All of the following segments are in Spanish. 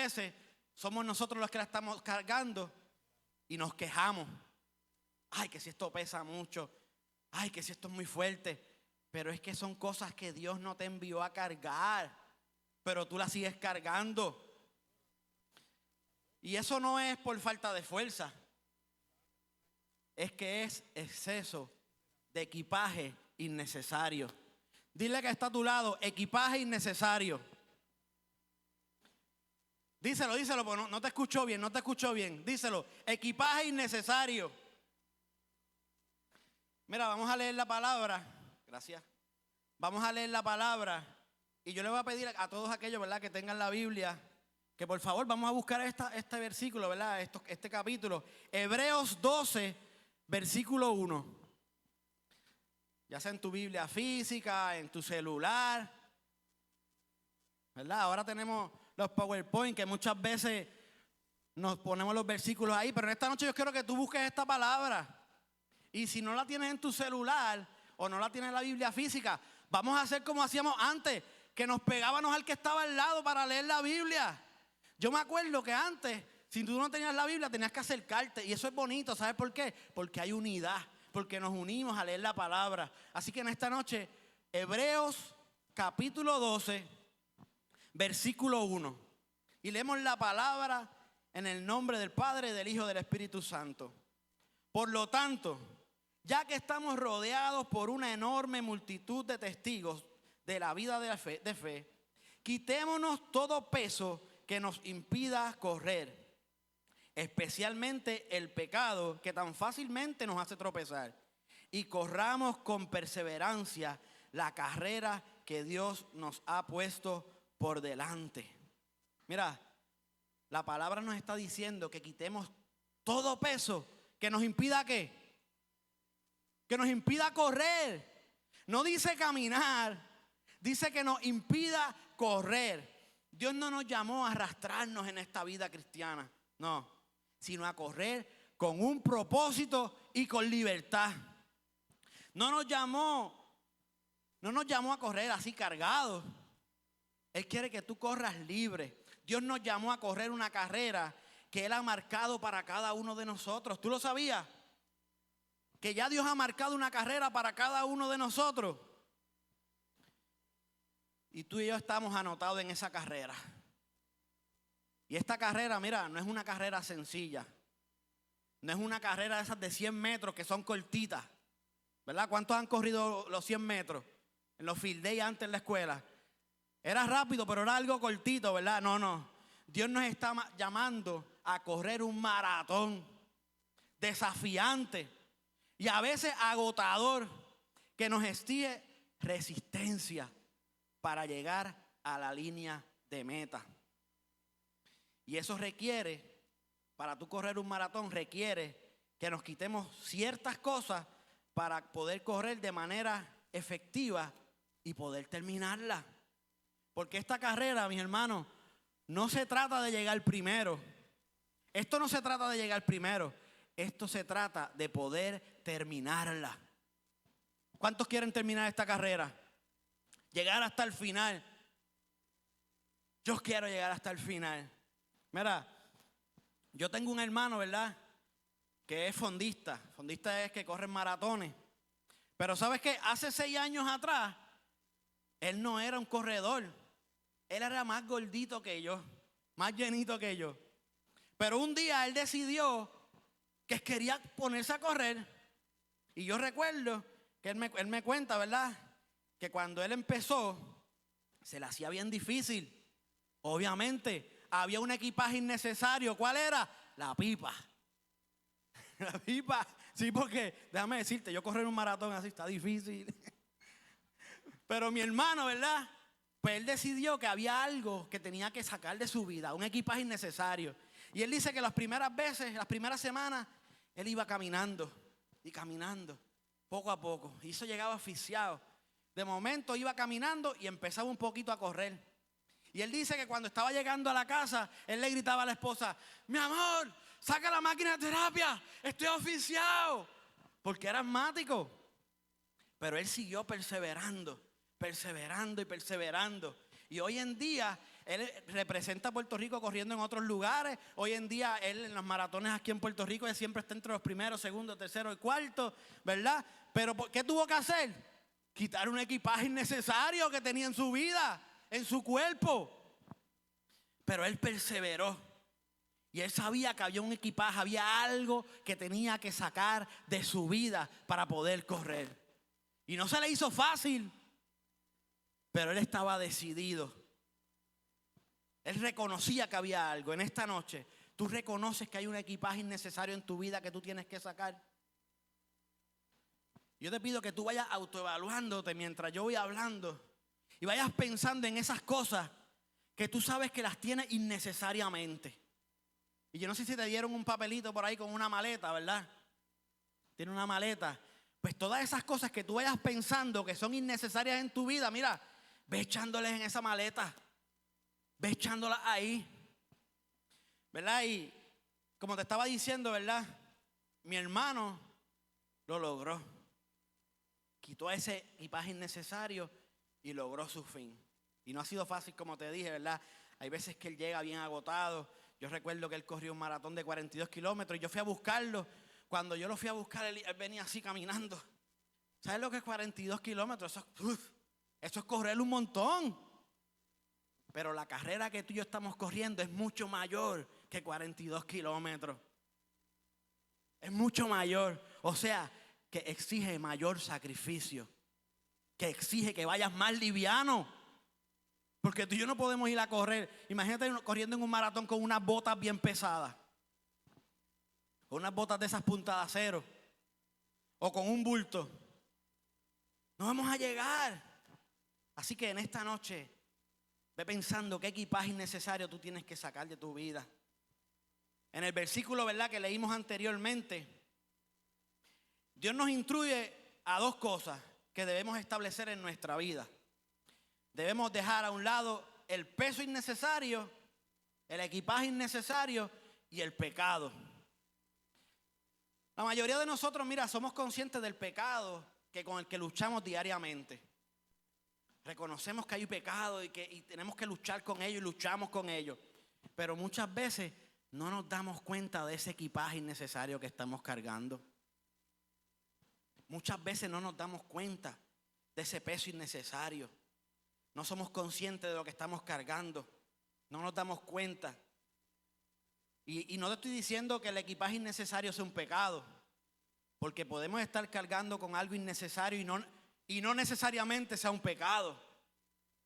veces somos nosotros los que la estamos cargando y nos quejamos. Ay, que si esto pesa mucho. Ay, que si esto es muy fuerte. Pero es que son cosas que Dios no te envió a cargar, pero tú las sigues cargando. Y eso no es por falta de fuerza. Es que es exceso de equipaje innecesario. Dile que está a tu lado, equipaje innecesario. Díselo, porque no te escucho bien, Díselo, equipaje innecesario. Mira, vamos a leer la palabra. Gracias. Vamos a leer la palabra. Y yo le voy a pedir a todos aquellos, ¿verdad?, que tengan la Biblia, que por favor vamos a buscar este versículo, ¿verdad?, este capítulo. Hebreos 12, versículo 1. Ya sea en tu Biblia física, en tu celular, ¿verdad? Ahora tenemos los PowerPoint que muchas veces nos ponemos los versículos ahí, pero en esta noche yo quiero que tú busques esta palabra. Y si no la tienes en tu celular o no la tienes en la Biblia física, vamos a hacer como hacíamos antes, que nos pegábamos al que estaba al lado para leer la Biblia. Yo me acuerdo que antes, si tú no tenías la Biblia, tenías que acercarte. Y eso es bonito, ¿sabes por qué? Porque hay unidad, porque nos unimos a leer la palabra. Así que en esta noche, Hebreos capítulo 12, versículo 1. Y leemos la palabra en el nombre del Padre, del Hijo y del Espíritu Santo. Por lo tanto, ya que estamos rodeados por una enorme multitud de testigos de la vida de fe, quitémonos todo peso que nos impida correr, especialmente el pecado que tan fácilmente nos hace tropezar, y corramos con perseverancia la carrera que Dios nos ha puesto por delante. Mira, la palabra nos está diciendo que quitemos todo peso que nos impida ¿qué? Que nos impida correr. No dice caminar, dice que nos impida correr. Dios no nos llamó a arrastrarnos en esta vida cristiana, no, sino a correr con un propósito y con libertad. No nos llamó a correr así cargados. Él quiere que tú corras libre. Dios nos llamó a correr una carrera que Él ha marcado para cada uno de nosotros. ¿Tú lo sabías? Que ya Dios ha marcado una carrera para cada uno de nosotros. Y tú y yo estamos anotados en esa carrera. Y esta carrera, mira, no es una carrera sencilla. No es una carrera de esas de 100 metros que son cortitas. ¿Verdad? ¿Cuántos han corrido los 100 metros? En los field day antes en la escuela. Era rápido, pero era algo cortito, ¿verdad? No. Dios nos está llamando a correr un maratón desafiante y a veces agotador, que nos exige resistencia para llegar a la línea de meta. Y eso requiere, para tú correr un maratón, requiere que nos quitemos ciertas cosas para poder correr de manera efectiva y poder terminarla. Porque esta carrera, mis hermanos, no se trata de llegar primero. Esto no se trata de llegar primero. Esto se trata de poder terminarla. ¿Cuántos quieren terminar esta carrera? Llegar hasta el final. Yo quiero llegar hasta el final. Mira, yo tengo un hermano, ¿verdad?, que es fondista. Fondista es que corre maratones. Pero ¿sabes qué? Hace 6 años atrás, él no era un corredor. Él era más gordito que yo, más llenito que yo. Pero un día él decidió que quería ponerse a correr. Y yo recuerdo que él me cuenta, ¿verdad?, que cuando él empezó, se le hacía bien difícil. Obviamente, había un equipaje innecesario. ¿Cuál era? La pipa. La pipa. Sí, porque, déjame decirte, yo correr un maratón así está difícil. Pero mi hermano, ¿verdad?, pues él decidió que había algo que tenía que sacar de su vida, un equipaje innecesario. Y él dice que las primeras veces, las primeras semanas, él iba caminando y caminando, poco a poco. Y eso llegaba asfixiado. De momento iba caminando y empezaba un poquito a correr. Y él dice que cuando estaba llegando a la casa, él le gritaba a la esposa: mi amor, saca la máquina de terapia, estoy asfixiado. Porque era asmático. Pero él siguió perseverando. Y hoy en día él representa a Puerto Rico corriendo en otros lugares. Hoy en día él en los maratones aquí en Puerto Rico él siempre está entre los primeros, segundos, terceros y cuartos, ¿verdad? Pero ¿qué tuvo que hacer? Quitar un equipaje innecesario que tenía en su vida, en su cuerpo. Pero él perseveró. Y él sabía que había un equipaje, había algo que tenía que sacar de su vida para poder correr. Y no se le hizo fácil, pero él estaba decidido. Él reconocía que había algo. En esta noche, ¿tú reconoces que hay un equipaje innecesario en tu vida que tú tienes que sacar? Yo te pido que tú vayas autoevaluándote mientras yo voy hablando y vayas pensando en esas cosas que tú sabes que las tienes innecesariamente. Y yo no sé si te dieron un papelito por ahí con una maleta, ¿verdad? Tiene una maleta. Pues todas esas cosas que tú vayas pensando que son innecesarias en tu vida, mira, ve echándoles en esa maleta. Ve echándolas ahí. ¿Verdad? Y como te estaba diciendo, ¿verdad? Mi hermano lo logró. Quitó ese equipaje innecesario y logró su fin. Y no ha sido fácil, como te dije, ¿verdad? Hay veces que él llega bien agotado. Yo recuerdo que él corrió un maratón de 42 kilómetros y yo fui a buscarlo. Cuando yo lo fui a buscar, él venía así caminando. ¿Sabes lo que es 42 kilómetros? Eso es correr un montón. Pero la carrera que tú y yo estamos corriendo es mucho mayor que 42 kilómetros. Es mucho mayor. O sea, que exige mayor sacrificio. Que exige que vayas más liviano. Porque tú y yo no podemos ir a correr. Imagínate corriendo en un maratón con unas botas bien pesadas. Con unas botas de esas puntadas cero. O con un bulto. No vamos a llegar. Así que en esta noche, ve pensando qué equipaje innecesario tú tienes que sacar de tu vida. En el versículo, ¿verdad?, que leímos anteriormente, Dios nos instruye a dos cosas que debemos establecer en nuestra vida. Debemos dejar a un lado el peso innecesario, el equipaje innecesario y el pecado. La mayoría de nosotros, mira, somos conscientes del pecado con el que luchamos diariamente. Reconocemos que hay pecado y tenemos que luchar con ello y luchamos con ello. Pero muchas veces no nos damos cuenta de ese equipaje innecesario que estamos cargando. Muchas veces no nos damos cuenta de ese peso innecesario. No somos conscientes de lo que estamos cargando. No nos damos cuenta. Y no te estoy diciendo que el equipaje innecesario sea un pecado. Porque podemos estar cargando con algo innecesario y no necesariamente sea un pecado.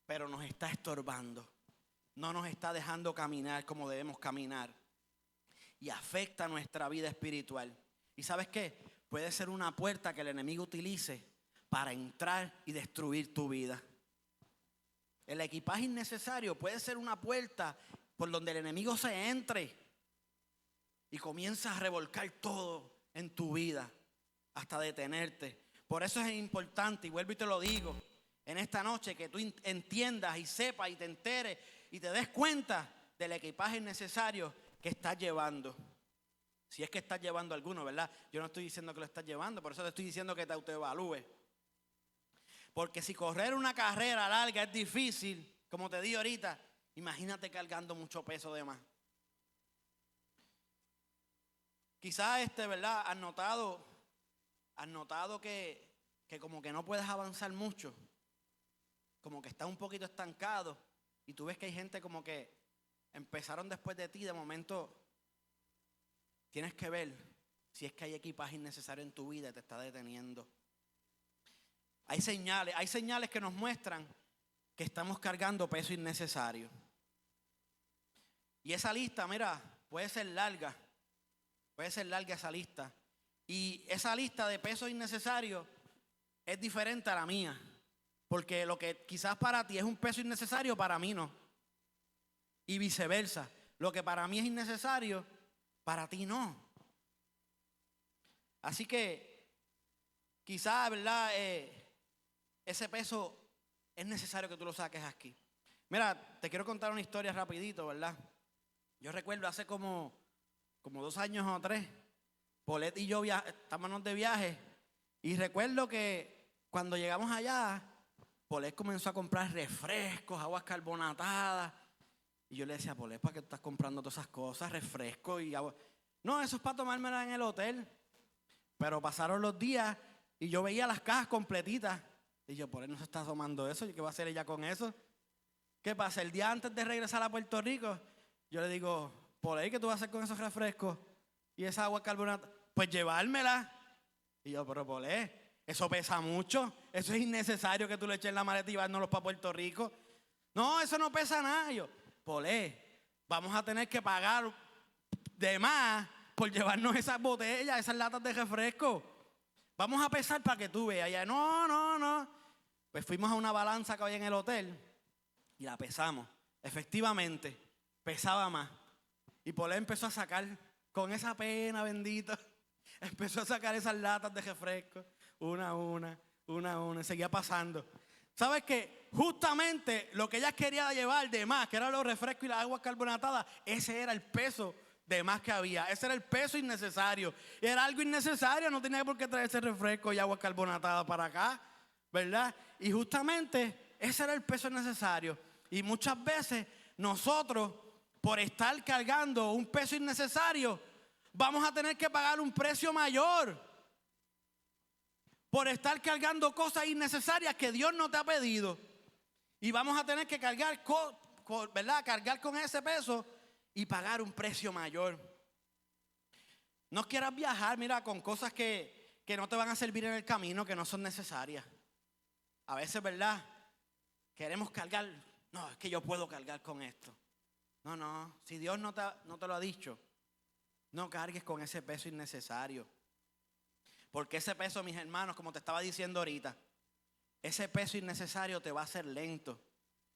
Pero nos está estorbando. No nos está dejando caminar como debemos caminar. Y afecta nuestra vida espiritual. ¿Y sabes qué? Puede ser una puerta que el enemigo utilice para entrar y destruir tu vida. El equipaje innecesario puede ser una puerta por donde el enemigo se entre y comienza a revolcar todo en tu vida hasta detenerte. Por eso es importante, y vuelvo y te lo digo, en esta noche que tú entiendas y sepas y te enteres y te des cuenta del equipaje innecesario que estás llevando. Si es que estás llevando alguno, ¿verdad? Yo no estoy diciendo que lo estás llevando, por eso te estoy diciendo que te autoevalúes. Porque si correr una carrera larga es difícil, como te dije ahorita, imagínate cargando mucho peso de más. Quizás ¿verdad? Has notado que como que no puedes avanzar mucho. Como que estás un poquito estancado. Y tú ves que hay gente como que empezaron después de ti, de momento tienes que ver si es que hay equipaje innecesario en tu vida y te está deteniendo. Hay señales que nos muestran que estamos cargando peso innecesario. Y esa lista, mira, puede ser larga esa lista. Y esa lista de peso innecesario es diferente a la mía. Porque lo que quizás para ti es un peso innecesario, para mí no. Y viceversa. Lo que para mí es innecesario, para ti no. Así que quizás, ¿verdad? Ese peso es necesario que tú lo saques aquí. Mira, te quiero contar una historia rapidito, ¿verdad? Yo recuerdo hace como 2 años o 3, Paulette y yo estábamos de viaje. Y recuerdo que cuando llegamos allá, Paulette comenzó a comprar refrescos, aguas carbonatadas. Y yo le decía, Polé, ¿para qué estás comprando todas esas cosas? Refresco y agua. No, eso es para tomármela en el hotel. Pero pasaron los días y yo veía las cajas completitas. Y yo, Polé no se está tomando eso. ¿Qué va a hacer ella con eso? ¿Qué pasa? El día antes de regresar a Puerto Rico, yo le digo, Polé, ¿qué tú vas a hacer con esos refrescos y esa agua carbonatada? Pues llevármela. Y yo, pero Polé, eso pesa mucho. Eso es innecesario que tú le eches en la maleta y llevárnoslos para Puerto Rico. No, eso no pesa nada. Y yo, Polé, vamos a tener que pagar de más por llevarnos esas botellas, esas latas de refresco. Vamos a pesar para que tú veas. Y ella, no. Pues fuimos a una balanza que había en el hotel y la pesamos. Efectivamente, pesaba más. Y Polé empezó a sacar, con esa pena bendita, empezó a sacar esas latas de refresco, una a una, y seguía pasando. ¿Sabes qué? Justamente lo que ella quería llevar de más, que eran los refrescos y las aguas carbonatadas, ese era el peso de más que había. Ese era el peso innecesario. Era algo innecesario, no tenía por qué traerse refresco y agua carbonatada para acá, ¿verdad? Y justamente ese era el peso necesario. Y muchas veces nosotros, por estar cargando un peso innecesario, vamos a tener que pagar un precio mayor. Por estar cargando cosas innecesarias que Dios no te ha pedido. Y vamos a tener que cargar, ¿verdad? Cargar con ese peso y pagar un precio mayor. No quieras viajar, mira, con cosas que no te van a servir en el camino, que no son necesarias. A veces, ¿verdad? Queremos cargar. No, es que yo puedo cargar con esto. No, si Dios no te lo ha dicho, no cargues con ese peso innecesario. Porque ese peso, mis hermanos, como te estaba diciendo ahorita, ese peso innecesario te va a hacer lento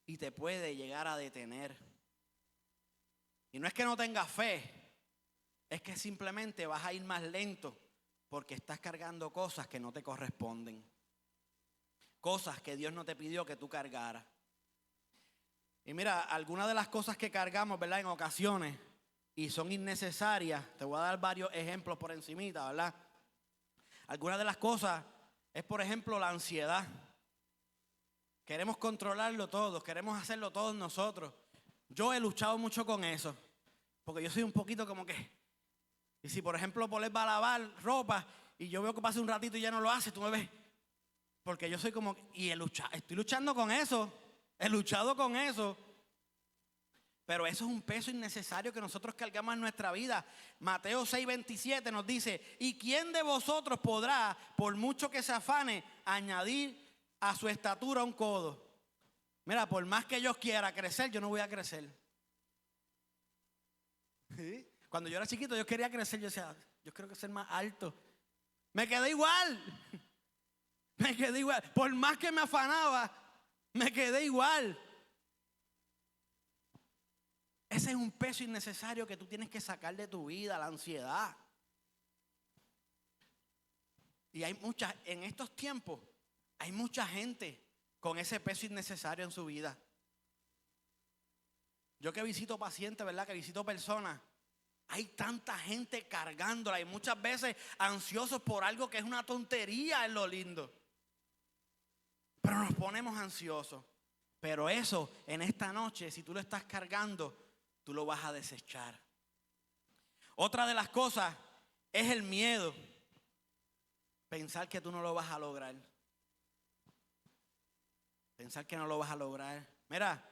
y te puede llegar a detener. Y no es que no tengas fe, es que simplemente vas a ir más lento porque estás cargando cosas que no te corresponden. Cosas que Dios no te pidió que tú cargaras. Y mira, algunas de las cosas que cargamos, ¿verdad? En ocasiones y son innecesarias, te voy a dar varios ejemplos por encimita, ¿verdad? Algunas de las cosas es, por ejemplo, la ansiedad. Queremos controlarlo todo, queremos hacerlo todos nosotros. Yo he luchado mucho con eso, porque yo soy un poquito como que, y si por ejemplo Polé va a lavar ropa y yo veo que pasa un ratito y ya no lo hace, tú me ves, porque yo soy como, y estoy luchando con eso, he luchado con eso. Pero eso es un peso innecesario que nosotros cargamos en nuestra vida. Mateo 6:27 nos dice, ¿y quién de vosotros podrá, por mucho que se afane, añadir a su estatura un codo? Mira, por más que yo quiera crecer, yo no voy a crecer. ¿Sí? Cuando yo era chiquito, yo quería crecer, yo decía, yo quiero ser más alto. Me quedé igual. Me quedé igual. Por más que me afanaba, me quedé igual. Ese es un peso innecesario que tú tienes que sacar de tu vida, la ansiedad. Y en estos tiempos, hay mucha gente con ese peso innecesario en su vida. Yo que visito pacientes, ¿verdad? Que visito personas. Hay tanta gente cargándola y muchas veces ansiosos por algo que es una tontería en lo lindo. Pero nos ponemos ansiosos. Pero eso, en esta noche, si tú lo estás cargando, tú lo vas a desechar. Otra de las cosas es el miedo. Pensar que tú no lo vas a lograr. Pensar que no lo vas a lograr. Mira,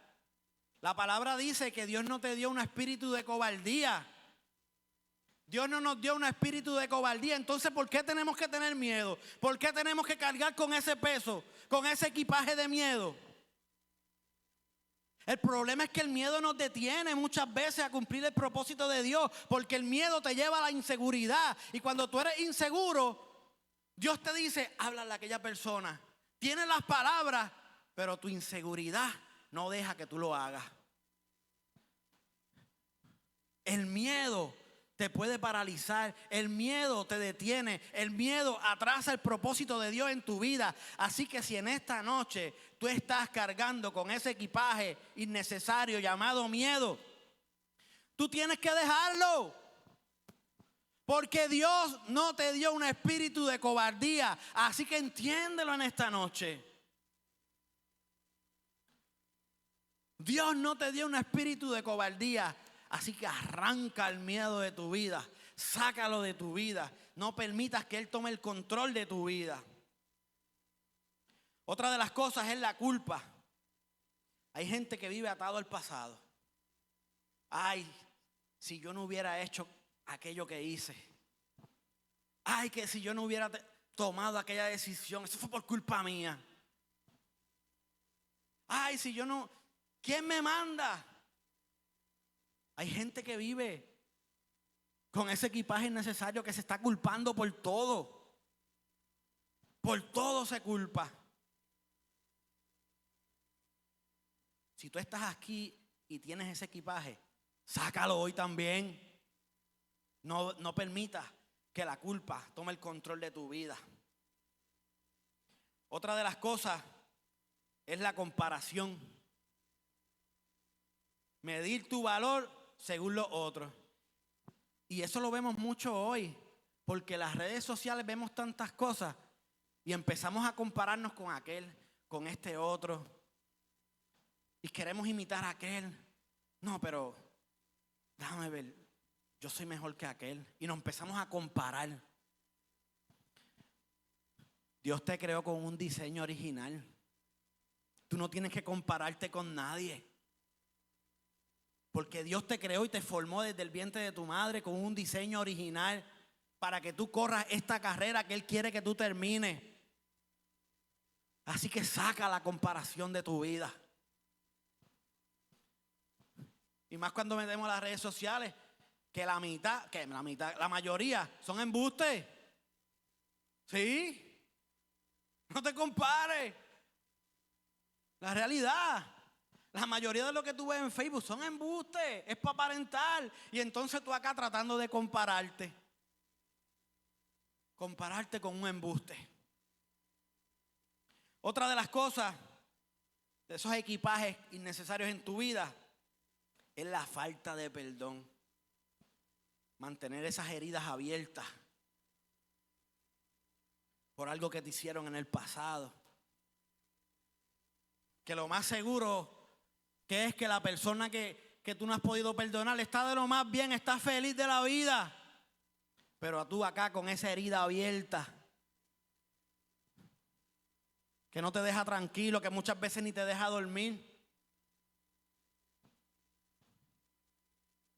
la palabra dice que Dios no te dio un espíritu de cobardía. Dios no nos dio un espíritu de cobardía. Entonces, ¿por qué tenemos que tener miedo? ¿Por qué tenemos que cargar con ese peso, con ese equipaje de miedo? El problema es que el miedo nos detiene muchas veces a cumplir el propósito de Dios, porque el miedo te lleva a la inseguridad. Y cuando tú eres inseguro, Dios te dice, háblale a aquella persona. Tienes las palabras, pero tu inseguridad no deja que tú lo hagas. El miedo te puede paralizar, el miedo te detiene, el miedo atrasa el propósito de Dios en tu vida. Así que si en esta noche tú estás cargando con ese equipaje innecesario llamado miedo, tú tienes que dejarlo. Porque Dios no te dio un espíritu de cobardía. Así que entiéndelo en esta noche. Dios no te dio un espíritu de cobardía. Así que arranca el miedo de tu vida. Sácalo de tu vida. No permitas que Él tome el control de tu vida. Otra de las cosas es la culpa. Hay gente que vive atado al pasado. Ay, si yo no hubiera hecho aquello que hice. Ay, que si yo no hubiera tomado aquella decisión, eso fue por culpa mía. Ay, si yo no, ¿quién me manda? Hay gente que vive con ese equipaje innecesario que se está culpando por todo. Por todo se culpa. Si tú estás aquí y tienes ese equipaje, sácalo hoy también. No permitas que la culpa tome el control de tu vida. Otra de las cosas es la comparación. Medir tu valor según los otros. Y eso lo vemos mucho hoy, porque en las redes sociales vemos tantas cosas y empezamos a compararnos con aquel, con este otro. Y queremos imitar a aquel. No, pero déjame ver, yo soy mejor que aquel. Y nos empezamos a comparar. Dios te creó con un diseño original. Tú no tienes que compararte con nadie. Porque Dios te creó y te formó desde el vientre de tu madre con un diseño original para que tú corras esta carrera que Él quiere que tú termines. Así que saca la comparación de tu vida. Y más cuando metemos las redes sociales, que la mayoría son embustes. ¿Sí? No te compares. La realidad. La mayoría de lo que tú ves en Facebook son embustes. Es para aparentar. Y entonces tú acá tratando de compararte. Compararte con un embuste. Otra de las cosas, de esos equipajes innecesarios en tu vida, es la falta de perdón. Mantener esas heridas abiertas por algo que te hicieron en el pasado. Que lo más seguro que es que la persona que tú no has podido perdonar está de lo más bien, está feliz de la vida. Pero tú acá con esa herida abierta, que no te deja tranquilo, que muchas veces ni te deja dormir.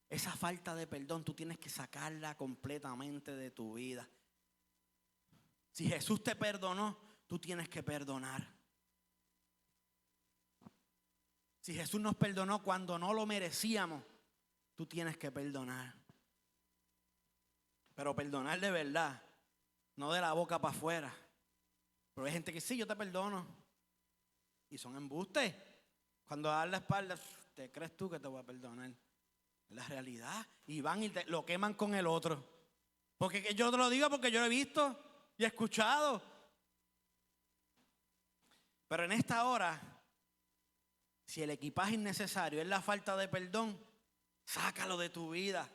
Esa falta de perdón tú tienes que sacarla completamente de tu vida. Si Jesús te perdonó, tú tienes que perdonar. Si Jesús nos perdonó cuando no lo merecíamos, tú tienes que perdonar. Pero perdonar de verdad, no de la boca para afuera. Pero hay gente que sí, yo te perdono. Y son embustes. Cuando das la espalda, ¿te crees tú que te voy a perdonar? Es la realidad. Y van y lo queman con el otro. Porque yo te lo digo porque yo lo he visto y he escuchado. Pero en esta hora, si el equipaje innecesario es la falta de perdón, sácalo de tu vida.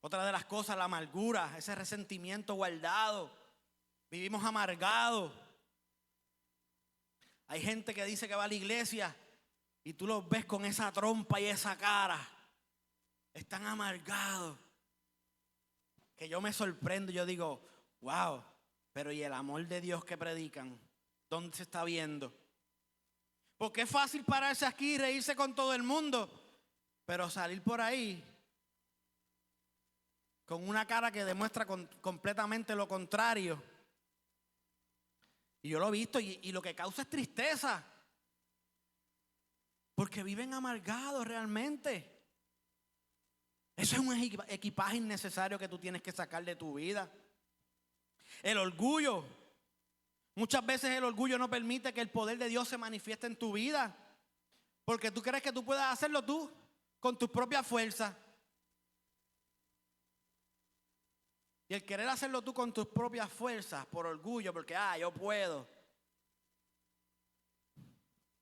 Otra de las cosas, la amargura, ese resentimiento guardado. Vivimos amargados. Hay gente que dice que va a la iglesia y tú los ves con esa trompa y esa cara. Están amargados. Que yo me sorprendo, yo digo, wow, pero ¿y el amor de Dios que predican? ¿Dónde se está viendo? Porque es fácil pararse aquí y reírse con todo el mundo, pero salir por ahí con una cara que demuestra completamente lo contrario. Y yo lo he visto y lo que causa es tristeza. Porque viven amargados realmente. Eso es un equipaje innecesario que tú tienes que sacar de tu vida. El orgullo. Muchas veces el orgullo no permite que el poder de Dios se manifieste en tu vida. Porque tú crees que tú puedas hacerlo tú con tus propias fuerzas. Y el querer hacerlo tú con tus propias fuerzas, por orgullo, porque yo puedo.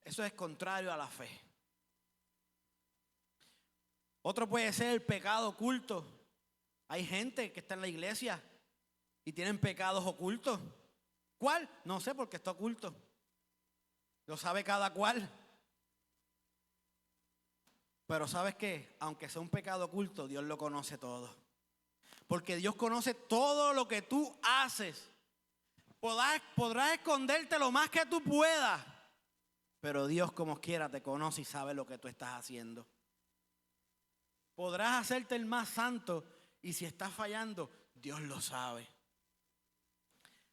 Eso es contrario a la fe. Otro puede ser el pecado oculto. Hay gente que está en la iglesia y tienen pecados ocultos. ¿Cuál? No sé porque está oculto. Lo sabe cada cual. Pero ¿sabes qué? Aunque sea un pecado oculto, Dios lo conoce todo. Porque Dios conoce todo lo que tú haces. Podrás esconderte lo más que tú puedas, pero Dios como quiera te conoce y sabe lo que tú estás haciendo. Podrás hacerte el más santo y si estás fallando, Dios lo sabe.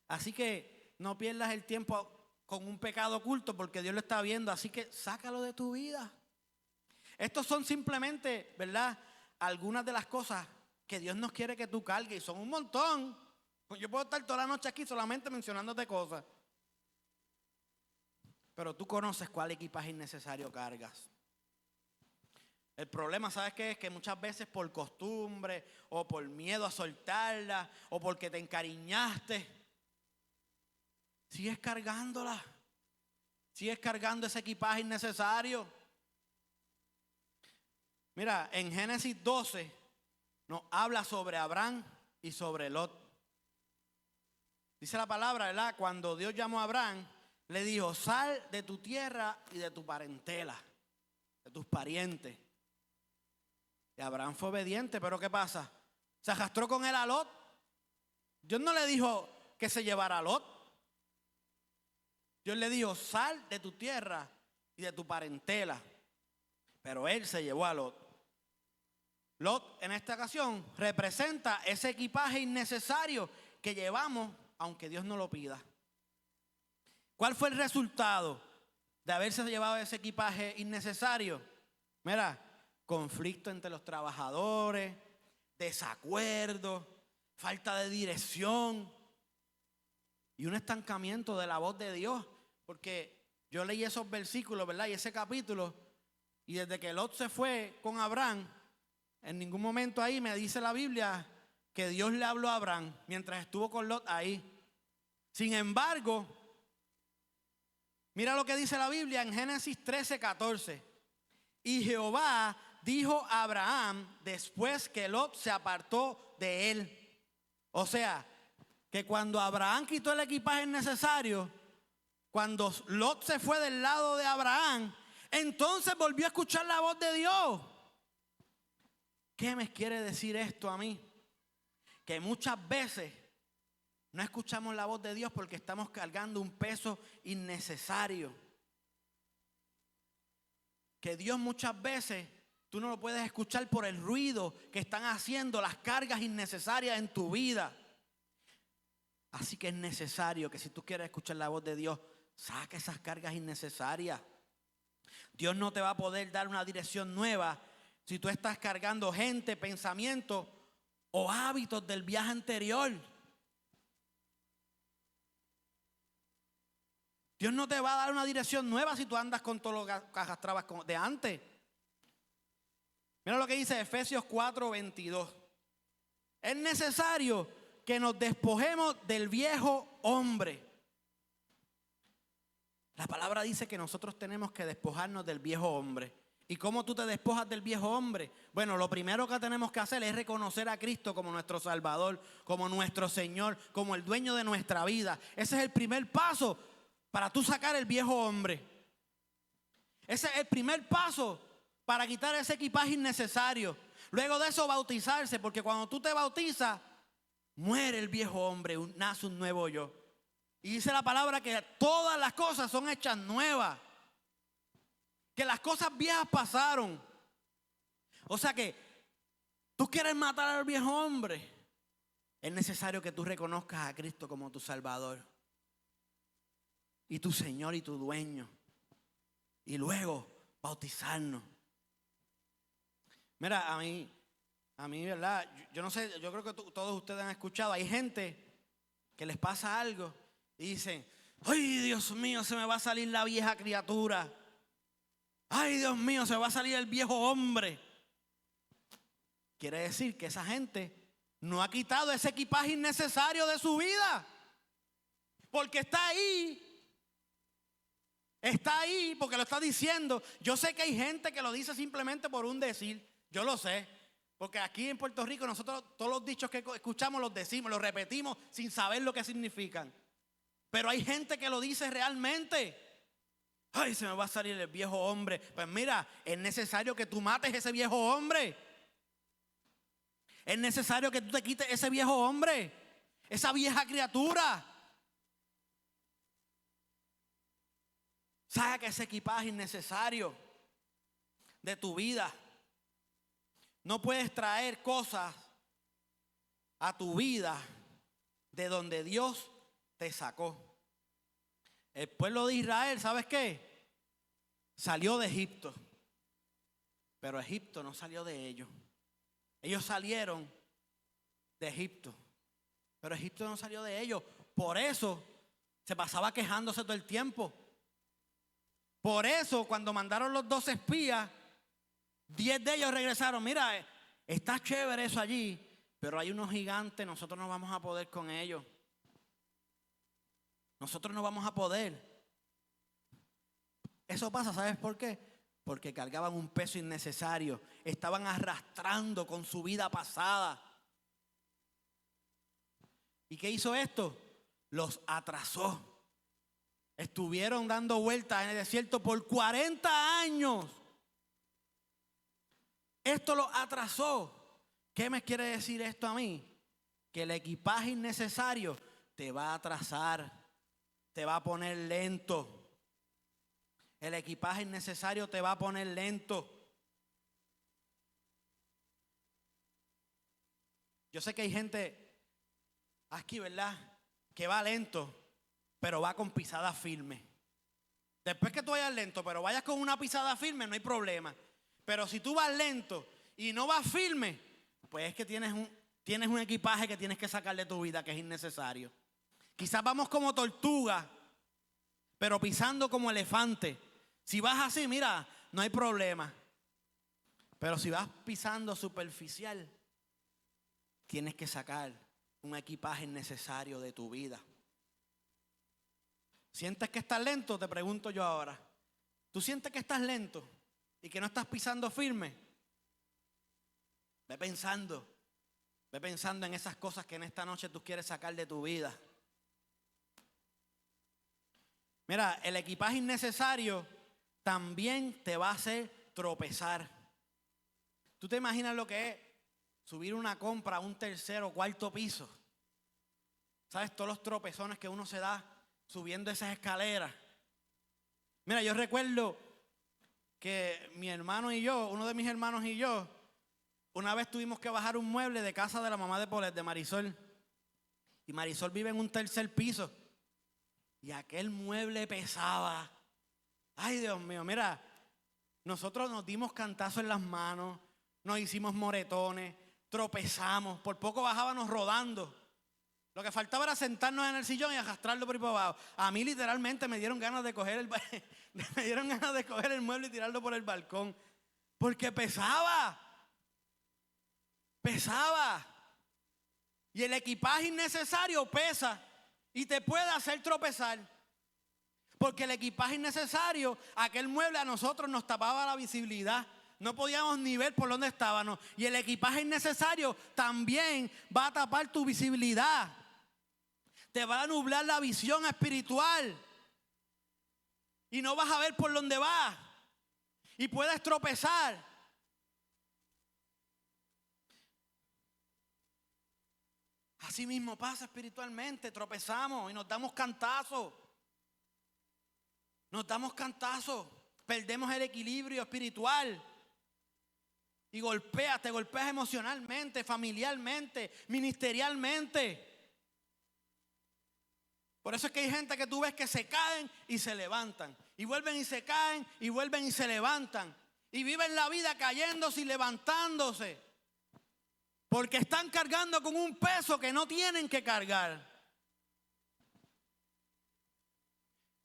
Así que no pierdas el tiempo con un pecado oculto porque Dios lo está viendo, así que sácalo de tu vida. Estos son simplemente, ¿verdad?, algunas de las cosas que Dios nos quiere que tú cargues y son un montón. Yo puedo estar toda la noche aquí solamente mencionándote cosas. Pero tú conoces cuál equipaje innecesario cargas. El problema, ¿sabes qué? Es que muchas veces por costumbre o por miedo a soltarla o porque te encariñaste, sigues cargándola. Sigues cargando ese equipaje innecesario. Mira, en Génesis 12 nos habla sobre Abraham y sobre Lot. Dice la palabra, ¿verdad? Cuando Dios llamó a Abraham, le dijo, sal de tu tierra y de tu parentela, de tus parientes. Y Abraham fue obediente, pero ¿qué pasa? Se arrastró con él a Lot. Dios no le dijo que se llevara a Lot. Dios le dijo, sal de tu tierra y de tu parentela. Pero él se llevó a Lot. Lot en esta ocasión representa ese equipaje innecesario que llevamos aunque Dios no lo pida. ¿Cuál fue el resultado de haberse llevado ese equipaje innecesario? Mira, conflicto entre los trabajadores, desacuerdo, falta de dirección y un estancamiento de la voz de Dios. Porque yo leí esos versículos, ¿verdad? Y ese capítulo, y desde que Lot se fue con Abraham, en ningún momento ahí me dice la Biblia que Dios le habló a Abraham mientras estuvo con Lot ahí. Sin embargo, mira lo que dice la Biblia en Génesis 13:14. Y Jehová dijo a Abraham después que Lot se apartó de él. O sea, que cuando Abraham quitó el equipaje necesario, cuando Lot se fue del lado de Abraham, entonces volvió a escuchar la voz de Dios. ¿Qué me quiere decir esto a mí? Que muchas veces no escuchamos la voz de Dios porque estamos cargando un peso innecesario. Que Dios muchas veces tú no lo puedes escuchar por el ruido que están haciendo las cargas innecesarias en tu vida. Así que es necesario que si tú quieres escuchar la voz de Dios, saque esas cargas innecesarias. Dios no te va a poder dar una dirección nueva si tú estás cargando gente, pensamientos o hábitos del viaje anterior. Dios no te va a dar una dirección nueva si tú andas con todo lo que arrastrabas de antes. Mira lo que dice Efesios 4:22. Es necesario que nos despojemos del viejo hombre. La palabra dice que nosotros tenemos que despojarnos del viejo hombre. ¿Y cómo tú te despojas del viejo hombre? Bueno, lo primero que tenemos que hacer es reconocer a Cristo como nuestro Salvador, como nuestro Señor, como el dueño de nuestra vida. Ese es el primer paso para tú sacar el viejo hombre. Ese es el primer paso para quitar ese equipaje innecesario. Luego de eso, bautizarse, porque cuando tú te bautizas, muere el viejo hombre, nace un nuevo yo. Y dice la palabra que todas las cosas son hechas nuevas. Que las cosas viejas pasaron. O sea que tú quieres matar al viejo hombre. Es necesario que tú reconozcas a Cristo como tu Salvador. Y tu Señor y tu dueño. Y luego bautizarnos. Mira, a mí, ¿verdad? Yo no sé, yo creo que todos ustedes han escuchado. Hay gente que les pasa algo y dicen, ay, Dios mío, se me va a salir la vieja criatura. Ay, Dios mío, se va a salir el viejo hombre. Quiere decir que esa gente no ha quitado ese equipaje innecesario de su vida. Porque está ahí. Está ahí porque lo está diciendo. Yo sé que hay gente que lo dice simplemente por un decir. Yo lo sé. Porque aquí en Puerto Rico nosotros todos los dichos que escuchamos los decimos, los repetimos sin saber lo que significan. Pero hay gente que lo dice realmente. Ay, se me va a salir el viejo hombre. Pues mira, es necesario que tú mates ese viejo hombre. Es necesario que tú te quites ese viejo hombre, esa vieja criatura. Saca ese equipaje innecesario de tu vida. No puedes traer cosas a tu vida de donde Dios te sacó. El pueblo de Israel, ¿sabes qué? Salió de Egipto, pero Egipto no salió de ellos. Ellos salieron de Egipto, pero Egipto no salió de ellos. Por eso se pasaba quejándose todo el tiempo. Por eso cuando mandaron los 12 espías, 10 de ellos regresaron. Mira, está chévere eso allí, pero hay unos gigantes, nosotros no vamos a poder con ellos. Nosotros no vamos a poder. Eso pasa, ¿sabes por qué? Porque cargaban un peso innecesario. Estaban arrastrando con su vida pasada. ¿Y qué hizo esto? Los atrasó. Estuvieron dando vueltas en el desierto por 40 años. Esto los atrasó. ¿Qué me quiere decir esto a mí? Que el equipaje innecesario te va a atrasar, te va a poner lento. El equipaje innecesario te va a poner lento. Yo sé que hay gente aquí, ¿verdad?, que va lento, pero va con pisada firme. Después que tú vayas lento, pero vayas con una pisada firme, no hay problema. Pero si tú vas lento y no vas firme, pues es que tienes un equipaje que tienes que sacar de tu vida que es innecesario. Quizás vamos como tortuga, pero pisando como elefante. Si vas así, mira, no hay problema. Pero si vas pisando superficial, tienes que sacar un equipaje innecesario de tu vida. ¿Sientes que estás lento? Te pregunto yo ahora. ¿Tú sientes que estás lento y que no estás pisando firme? Ve pensando en esas cosas que en esta noche tú quieres sacar de tu vida. Mira, el equipaje innecesario también te va a hacer tropezar. ¿Tú te imaginas lo que es subir una compra a un tercer o cuarto piso? ¿Sabes? Todos los tropezones que uno se da subiendo esas escaleras. Mira, yo recuerdo que mi hermano y yo, uno de mis hermanos y yo, una vez tuvimos que bajar un mueble de casa de la mamá de Polet, de Marisol. Y Marisol vive en un tercer piso. Y aquel mueble pesaba. Ay, Dios mío, mira, nosotros nos dimos cantazos en las manos, nos hicimos moretones, tropezamos, por poco bajábamos rodando. Lo que faltaba era sentarnos en el sillón y arrastrarlo por ahí para abajo. A mí literalmente me dieron ganas de coger el mueble y tirarlo por el balcón. Porque pesaba. Y el equipaje innecesario pesa y te puede hacer tropezar. Porque el equipaje innecesario, aquel mueble a nosotros nos tapaba la visibilidad. No podíamos ni ver por dónde estábamos. Y el equipaje innecesario también va a tapar tu visibilidad. Te va a nublar la visión espiritual. Y no vas a ver por dónde vas. Y puedes tropezar. Así mismo pasa espiritualmente. Tropezamos y nos damos cantazos. Perdemos el equilibrio espiritual. Y te golpeas emocionalmente, familiarmente, ministerialmente. Por eso es que hay gente que tú ves que se caen y se levantan. Y vuelven y se caen y vuelven y se levantan. Y viven la vida cayéndose y levantándose. Porque están cargando con un peso que no tienen que cargar.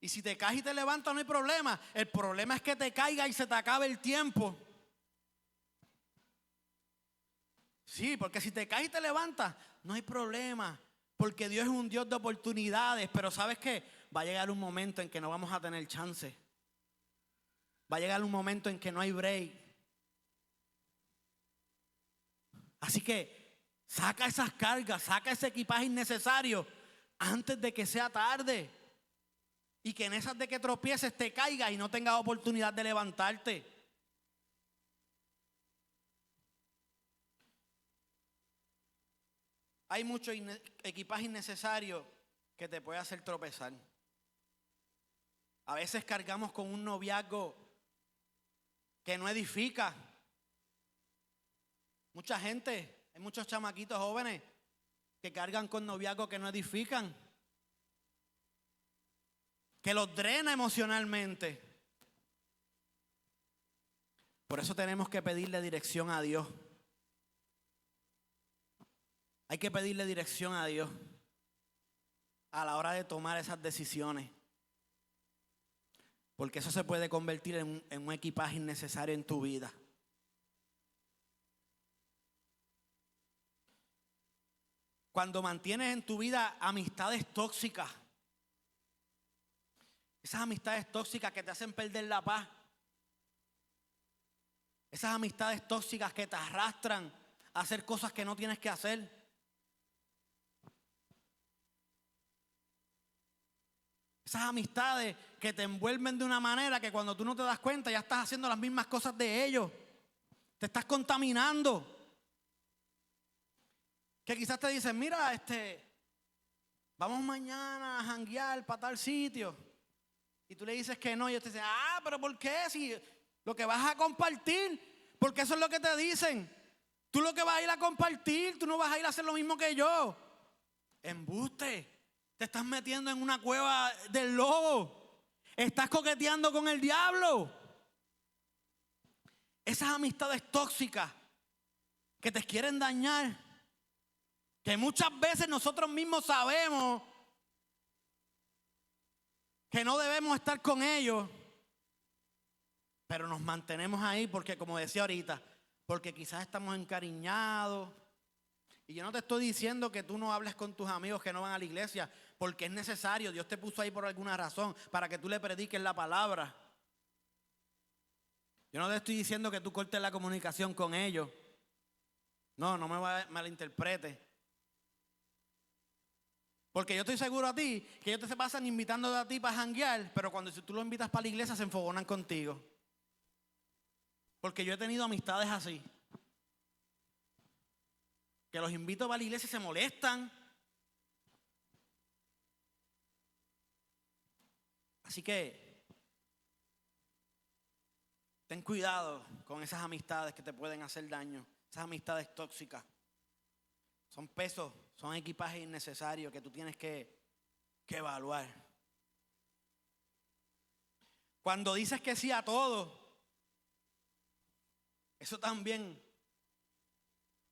Y si te caes y te levantas no hay problema. El problema es que te caiga y se te acabe el tiempo. Sí, porque si te caes y te levantas no hay problema. Porque Dios es un Dios de oportunidades. Pero ¿sabes qué? Va a llegar un momento en que no vamos a tener chance. Va a llegar un momento en que no hay break. Así que saca esas cargas, saca ese equipaje innecesario antes de que sea tarde. Y que en esas de que tropieces te caigas y no tengas oportunidad de levantarte. Hay mucho equipaje innecesario que te puede hacer tropezar. A veces cargamos con un noviazgo que no edifica. Mucha gente, hay muchos chamaquitos jóvenes que cargan con noviazgo que no edifican, que los drena emocionalmente. Por eso tenemos que pedirle dirección a Dios. Hay que pedirle dirección a Dios a la hora de tomar esas decisiones. Porque eso se puede convertir en un equipaje innecesario en tu vida. Cuando mantienes en tu vida amistades tóxicas, esas amistades tóxicas que te hacen perder la paz, esas amistades tóxicas que te arrastran a hacer cosas que no tienes que hacer. Esas amistades que te envuelven de una manera que cuando tú no te das cuenta ya estás haciendo las mismas cosas de ellos. Te estás contaminando. Que quizás te dicen, mira, vamos mañana a janguear para tal sitio. Y tú le dices que no y ellos te dicen, pero ¿por qué? Si lo que vas a compartir, porque eso es lo que te dicen. Tú lo que vas a ir a compartir, tú no vas a ir a hacer lo mismo que yo. Embuste. Te estás metiendo en una cueva del lobo. Estás coqueteando con el diablo. Esas amistades tóxicas que te quieren dañar, que muchas veces nosotros mismos sabemos que no debemos estar con ellos, pero nos mantenemos ahí porque, como decía ahorita, porque quizás estamos encariñados. Y yo no te estoy diciendo que tú no hables con tus amigos que no van a la iglesia, porque es necesario. Dios te puso ahí por alguna razón, para que tú le prediques la palabra. Yo no te estoy diciendo que tú cortes la comunicación con ellos. No me malinterpretes. Porque yo estoy seguro a ti que ellos te se pasan invitándote a ti para janguear, pero cuando si tú los invitas para la iglesia se enfogonan contigo. Porque yo he tenido amistades así, que los invito para la iglesia y se molestan. Así que ten cuidado con esas amistades que te pueden hacer daño, esas amistades tóxicas. Son pesos, son equipajes innecesarios que tú tienes que evaluar. Cuando dices que sí a todo, eso también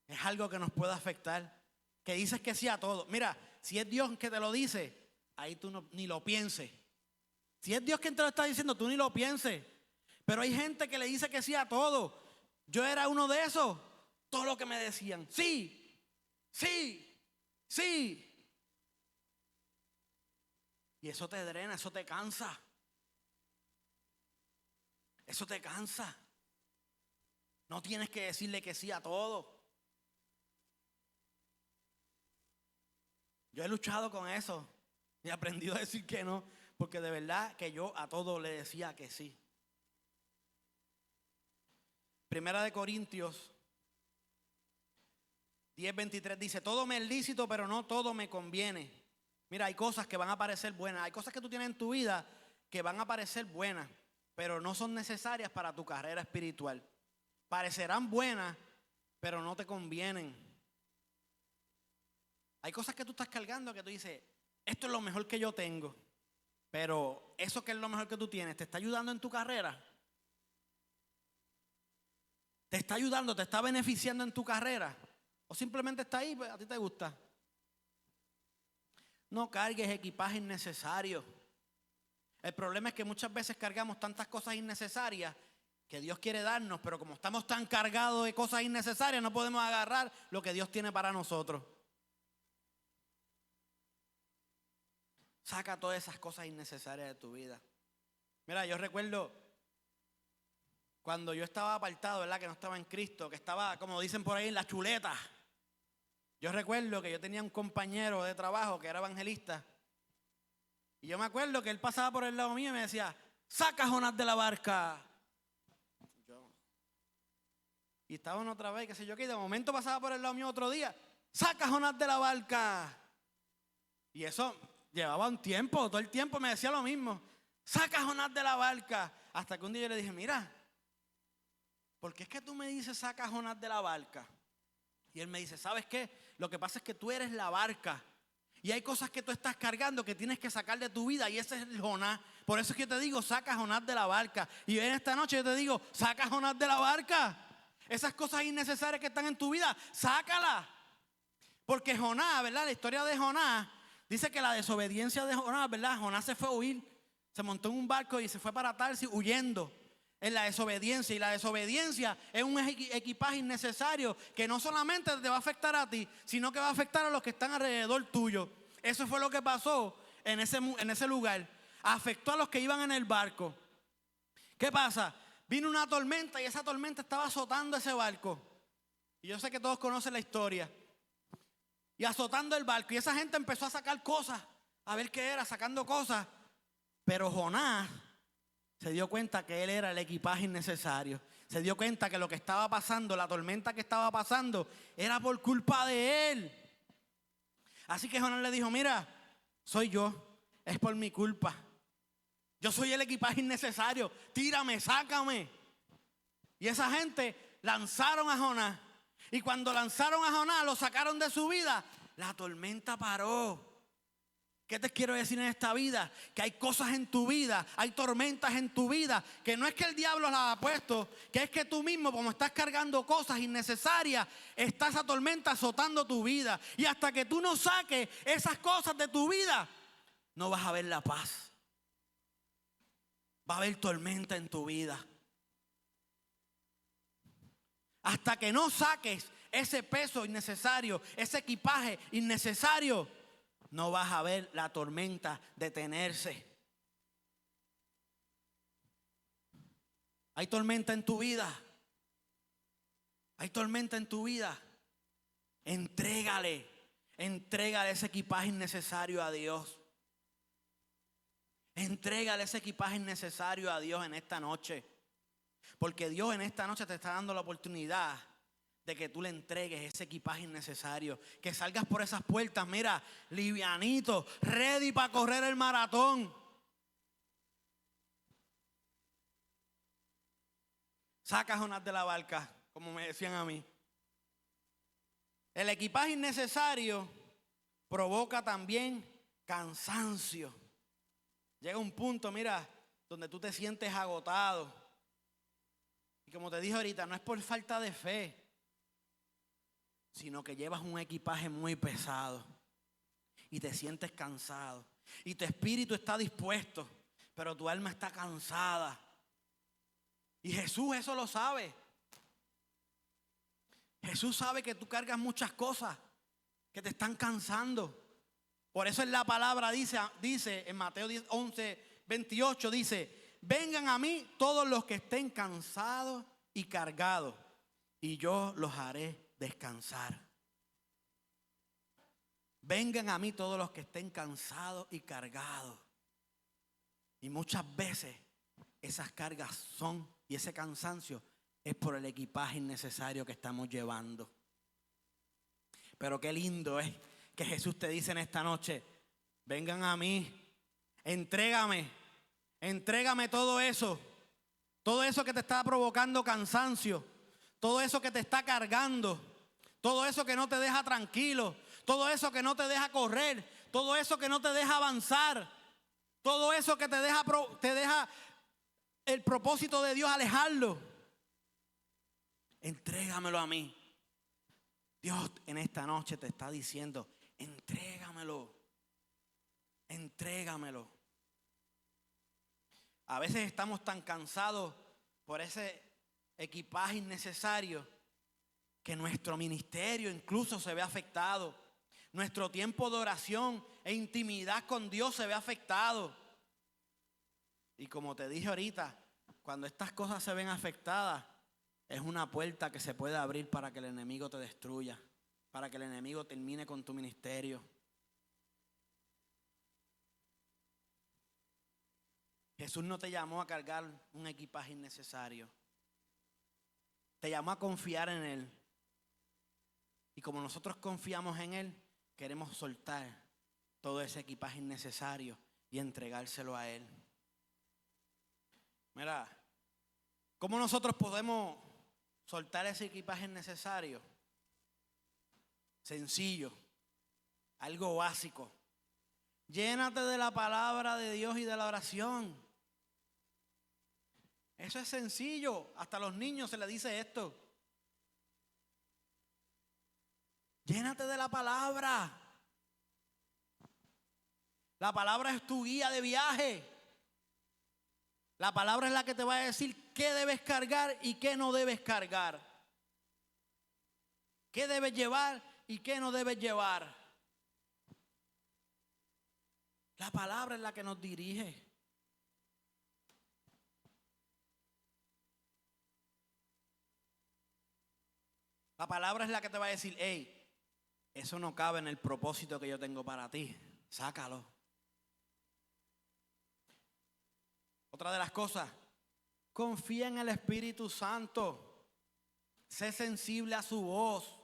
es algo que nos puede afectar. Que dices que sí a todo. Mira, si es Dios que te lo dice, ahí tú ni lo pienses. Si es Dios quien te lo está diciendo, tú ni lo pienses. Pero hay gente que le dice que sí a todo. Yo era uno de esos. Todo lo que me decían, sí, sí, sí. Y eso te drena, eso te cansa. Eso te cansa. No tienes que decirle que sí a todo. Yo he luchado con eso y he aprendido a decir que no, porque de verdad que yo a todo le decía que sí. Primera de Corintios 10:23 dice, todo me es lícito, pero no todo me conviene. Mira, hay cosas que van a parecer buenas, hay cosas que tú tienes en tu vida que van a parecer buenas, pero no son necesarias para tu carrera espiritual. Parecerán buenas, pero no te convienen. Hay cosas que tú estás cargando que tú dices, esto es lo mejor que yo tengo, pero eso que es lo mejor que tú tienes, ¿te está ayudando en tu carrera? ¿Te está ayudando, te está beneficiando en tu carrera? ¿O simplemente está ahí, pues a ti te gusta? No cargues equipaje innecesario. El problema es que muchas veces cargamos tantas cosas innecesarias que Dios quiere darnos, pero como estamos tan cargados de cosas innecesarias, no podemos agarrar lo que Dios tiene para nosotros. Saca todas esas cosas innecesarias de tu vida. Mira, yo recuerdo cuando yo estaba apartado, ¿verdad? Que no estaba en Cristo, que estaba, como dicen por ahí, en la chuleta. Yo recuerdo que yo tenía un compañero de trabajo que era evangelista Y yo me acuerdo que él pasaba por el lado mío y me decía, saca a Jonás de la barca. Y estaban otra vez, qué sé yo qué, y de momento pasaba por el lado mío otro día, saca a Jonás de la barca. Y eso llevaba un tiempo, todo el tiempo me decía lo mismo, saca a Jonás de la barca. Hasta que un día yo le dije, mira, ¿por qué es que tú me dices saca a Jonás de la barca? Y él me dice, ¿sabes qué? Lo que pasa es que tú eres la barca. Y hay cosas que tú estás cargando que tienes que sacar de tu vida. Y ese es el Jonás. Por eso es que yo te digo, saca a Jonás de la barca. Y en esta noche yo te digo, saca a Jonás de la barca. Esas cosas innecesarias que están en tu vida, sácalas. Porque Jonás, ¿verdad? La historia de Jonás dice que la desobediencia de Jonás, ¿verdad? Jonás se fue a huir. Se montó en un barco y se fue para Tarsis huyendo. En la desobediencia. Y la desobediencia es un equipaje innecesario que no solamente te va a afectar a ti, sino que va a afectar a los que están alrededor tuyo. Eso fue lo que pasó en ese lugar. Afectó a los que iban en el barco. ¿Qué pasa? Vino una tormenta y esa tormenta estaba azotando ese barco. Y yo sé que todos conocen la historia. Y azotando el barco. Y esa gente empezó a sacar cosas. A ver qué era, sacando cosas. Pero Jonás se dio cuenta que él era el equipaje innecesario. Se dio cuenta que lo que estaba pasando, la tormenta que estaba pasando, era por culpa de él. Así que Jonás le dijo, mira, soy yo, es por mi culpa. Yo soy el equipaje innecesario, tírame, sácame. Y esa gente lanzaron a Jonás. Y cuando lanzaron a Jonás, lo sacaron de su vida, la tormenta paró. ¿Qué te quiero decir en esta vida? Que hay cosas en tu vida, hay tormentas en tu vida, que no es que el diablo las ha puesto, que es que tú mismo, como estás cargando cosas innecesarias, está esa tormenta azotando tu vida. Y hasta que tú no saques esas cosas de tu vida, no vas a ver la paz. Va a haber tormenta en tu vida. Hasta que no saques ese peso innecesario, ese equipaje innecesario, no vas a ver la tormenta detenerse. Hay tormenta en tu vida. Hay tormenta en tu vida. Entrégale ese equipaje innecesario a Dios. Entrégale ese equipaje innecesario a Dios en esta noche. Porque Dios en esta noche te está dando la oportunidad de que tú le entregues ese equipaje innecesario. Que salgas por esas puertas, mira, livianito, ready para correr el maratón. Saca a Jonás de la barca, como me decían a mí. El equipaje innecesario provoca también cansancio. Llega un punto, mira, donde tú te sientes agotado. Y como te dije ahorita, no es por falta de fe, sino que llevas un equipaje muy pesado y te sientes cansado. Y tu espíritu está dispuesto, pero tu alma está cansada. Y Jesús eso lo sabe. Jesús sabe que tú cargas muchas cosas que te están cansando. Por eso en la palabra dice en Mateo 11:28 dice, vengan a mí todos los que estén cansados y cargados, y yo los haré descansar. Vengan a mí todos los que estén cansados y cargados. Y muchas veces esas cargas son, y ese cansancio es por el equipaje innecesario que estamos llevando. Pero qué lindo es que Jesús te dice en esta noche, vengan a mí, entrégame todo eso que te está provocando cansancio, todo eso que te está cargando, todo eso que no te deja tranquilo, todo eso que no te deja correr, todo eso que no te deja avanzar, todo eso que te deja el propósito de Dios alejarlo. Entrégamelo a mí. Dios en esta noche te está diciendo, entrégamelo. A veces estamos tan cansados por ese equipaje innecesario que nuestro ministerio incluso se ve afectado. Nuestro tiempo de oración e intimidad con Dios se ve afectado. Y como te dije ahorita, cuando estas cosas se ven afectadas, es una puerta que se puede abrir para que el enemigo te destruya, para que el enemigo termine con tu ministerio. Jesús no te llamó a cargar un equipaje innecesario. Te llamó a confiar en Él. Y como nosotros confiamos en Él, queremos soltar todo ese equipaje innecesario y entregárselo a Él. Mira, ¿cómo nosotros podemos soltar ese equipaje innecesario? Sencillo, algo básico. Llénate de la palabra de Dios y de la oración. Eso es sencillo. Hasta a los niños se les dice esto. Llénate de la palabra. La palabra es tu guía de viaje. La palabra es la que te va a decir qué debes cargar y qué no debes cargar. Qué debes llevar y qué no debes llevar. La palabra es la que nos dirige. La palabra es la que te va a decir, hey, eso no cabe en el propósito que yo tengo para ti. Sácalo. Otra de las cosas, confía en el Espíritu Santo. Sé sensible a su voz.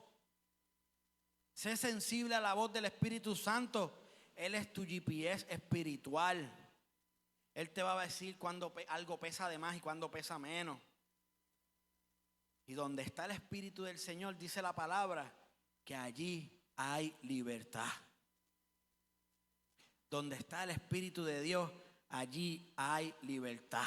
Sé sensible a la voz del Espíritu Santo. Él es tu GPS espiritual. Él te va a decir cuando algo pesa de más y cuando pesa menos. Y donde está el Espíritu del Señor, dice la palabra, que allí hay libertad. Donde está el Espíritu de Dios, allí hay libertad.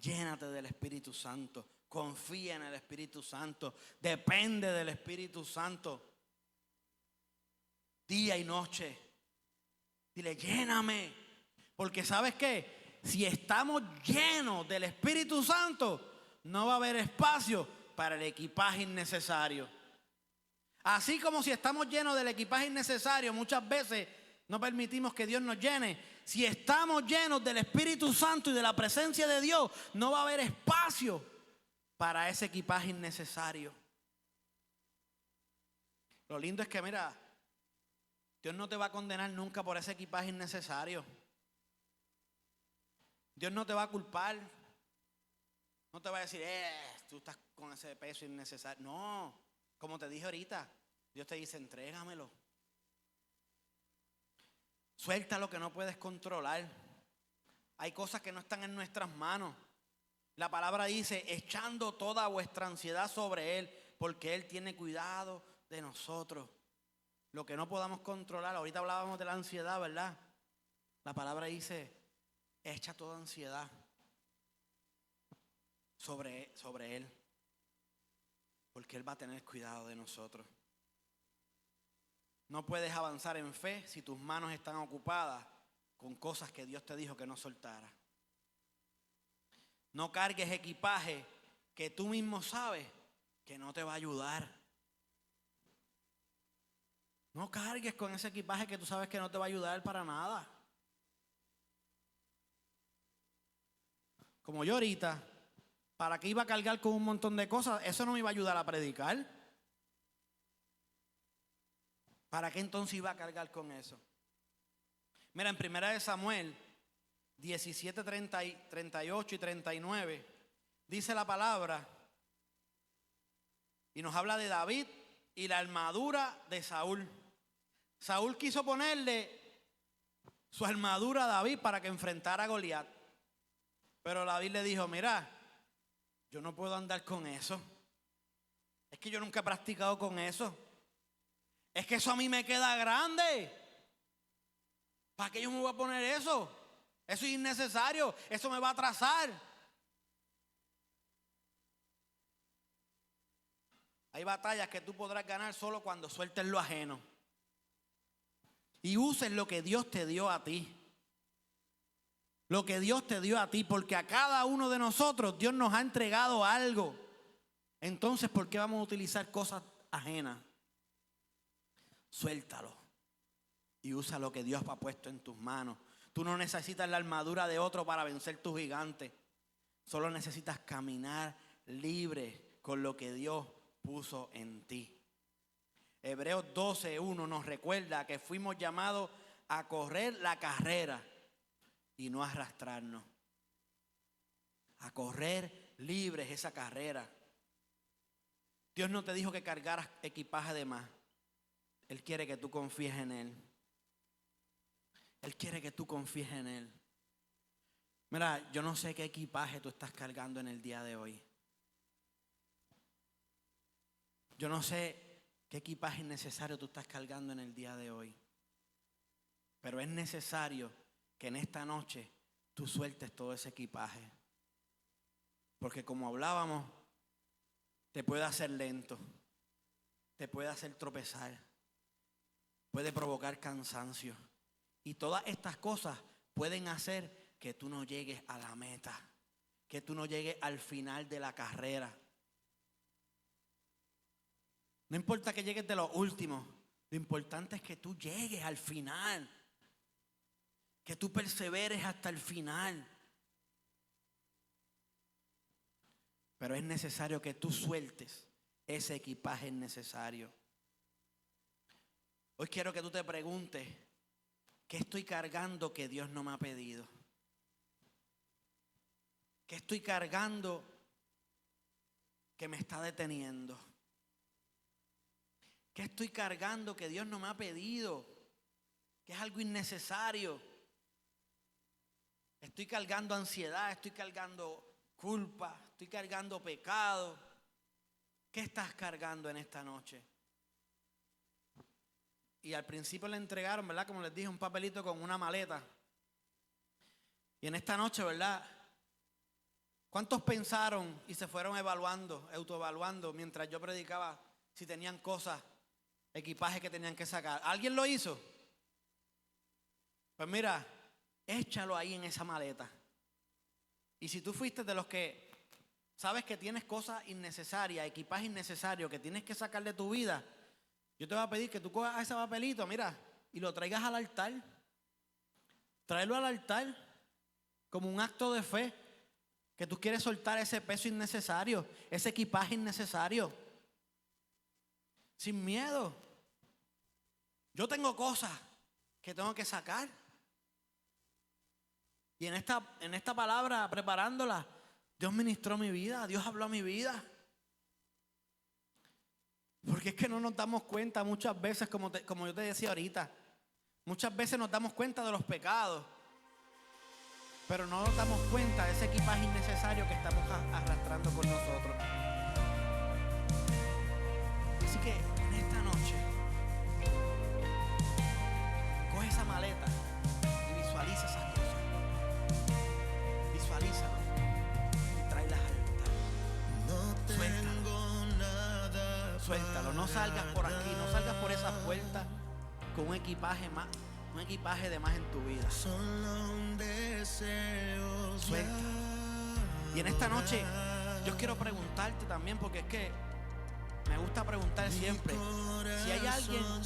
Llénate del Espíritu Santo. Confía en el Espíritu Santo. Depende del Espíritu Santo. Día y noche. Dile, lléname. Porque ¿sabes qué? Si estamos llenos del Espíritu Santo, no va a haber espacio para el equipaje innecesario. Así como si estamos llenos del equipaje innecesario, muchas veces no permitimos que Dios nos llene. Si estamos llenos del Espíritu Santo y de la presencia de Dios, no va a haber espacio para ese equipaje innecesario. Lo lindo es que, mira, Dios no te va a condenar nunca por ese equipaje innecesario. Dios no te va a culpar. No te va a decir, tú estás con ese peso innecesario. No, como te dije ahorita, Dios te dice, entrégamelo. Suelta lo que no puedes controlar. Hay cosas que no están en nuestras manos. La palabra dice, echando toda vuestra ansiedad sobre Él, porque Él tiene cuidado de nosotros. Lo que no podamos controlar, ahorita hablábamos de la ansiedad, ¿verdad? La palabra dice, echa toda ansiedad sobre Él, porque Él va a tener cuidado de nosotros. No puedes avanzar en fe si tus manos están ocupadas con cosas que Dios te dijo que no soltara. No cargues equipaje que tú mismo sabes que no te va a ayudar. No cargues con ese equipaje que tú sabes que no te va a ayudar para nada. Como yo ahorita, ¿para qué iba a cargar con un montón de cosas? Eso no me iba a ayudar a predicar. ¿Para qué entonces iba a cargar con eso? Mira, en 1 Samuel 17, 38 y 39, dice la palabra, y nos habla de David y la armadura de Saúl. Saúl quiso ponerle su armadura a David para que enfrentara a Goliat. Pero David le dijo, mira, yo no puedo andar con eso. Es que yo nunca he practicado con eso. Es que eso a mí me queda grande. ¿Para qué yo me voy a poner eso? Eso es innecesario. Eso me va a atrasar. Hay batallas que tú podrás ganar solo cuando sueltes lo ajeno. Y uses lo que Dios te dio a ti. Lo que Dios te dio a ti. Porque a cada uno de nosotros Dios nos ha entregado algo. Entonces, ¿por qué vamos a utilizar cosas ajenas? Suéltalo. Y usa lo que Dios ha puesto en tus manos. Tú no necesitas la armadura de otro para vencer tu gigante. Solo necesitas caminar libre con lo que Dios puso en ti. Hebreos 12:1 nos recuerda que fuimos llamados a correr la carrera y no arrastrarnos. A correr libres esa carrera. Dios no te dijo que cargaras equipaje de más. Él quiere que tú confíes en Él. Él quiere que tú confíes en Él. Mira, yo no sé qué equipaje tú estás cargando en el día de hoy. Yo no sé qué equipaje innecesario tú estás cargando en el día de hoy. Pero es necesario que en esta noche tú sueltes todo ese equipaje. Porque como hablábamos, te puede hacer lento, te puede hacer tropezar, puede provocar cansancio. Y todas estas cosas pueden hacer que tú no llegues a la meta, que tú no llegues al final de la carrera. No importa que llegues de lo último, lo importante es que tú llegues al final, que tú perseveres hasta el final. Pero es necesario que tú sueltes ese equipaje innecesario. Hoy quiero que tú te preguntes, ¿qué estoy cargando que Dios no me ha pedido? ¿Qué estoy cargando que me está deteniendo? ¿Qué estoy cargando que Dios no me ha pedido? Que es algo innecesario. Estoy cargando ansiedad, estoy cargando culpa, estoy cargando pecado. ¿Qué estás cargando en esta noche? Y al principio le entregaron, ¿verdad? Como les dije, un papelito con una maleta. Y en esta noche, ¿verdad? ¿Cuántos pensaron y se fueron evaluando, autoevaluando mientras yo predicaba si tenían cosas, equipaje que tenían que sacar? ¿Alguien lo hizo? Pues mira, échalo ahí en esa maleta. Y si tú fuiste de los que sabes que tienes cosas innecesarias, equipaje innecesario que tienes que sacar de tu vida, yo te voy a pedir que tú cojas ese papelito, mira, y lo traigas al altar. Tráelo al altar como un acto de fe, que tú quieres soltar ese peso innecesario, ese equipaje innecesario. Sin miedo. Yo tengo cosas que tengo que sacar. Y en esta palabra, preparándola, Dios ministró mi vida, Dios habló a mi vida. Porque es que no nos damos cuenta muchas veces, como yo te decía ahorita, muchas veces nos damos cuenta de los pecados, pero no nos damos cuenta de ese equipaje innecesario que estamos arrastrando con nosotros. Así que en esta noche, coge esa maleta y visualiza esas cosas. Visualízalo y tráelas al altar. Suéltalo, no salgas por aquí, no salgas por esas puertas con un equipaje de más en tu vida. Suelta. Y en esta noche yo quiero preguntarte también, porque es que me gusta preguntar siempre, si hay alguien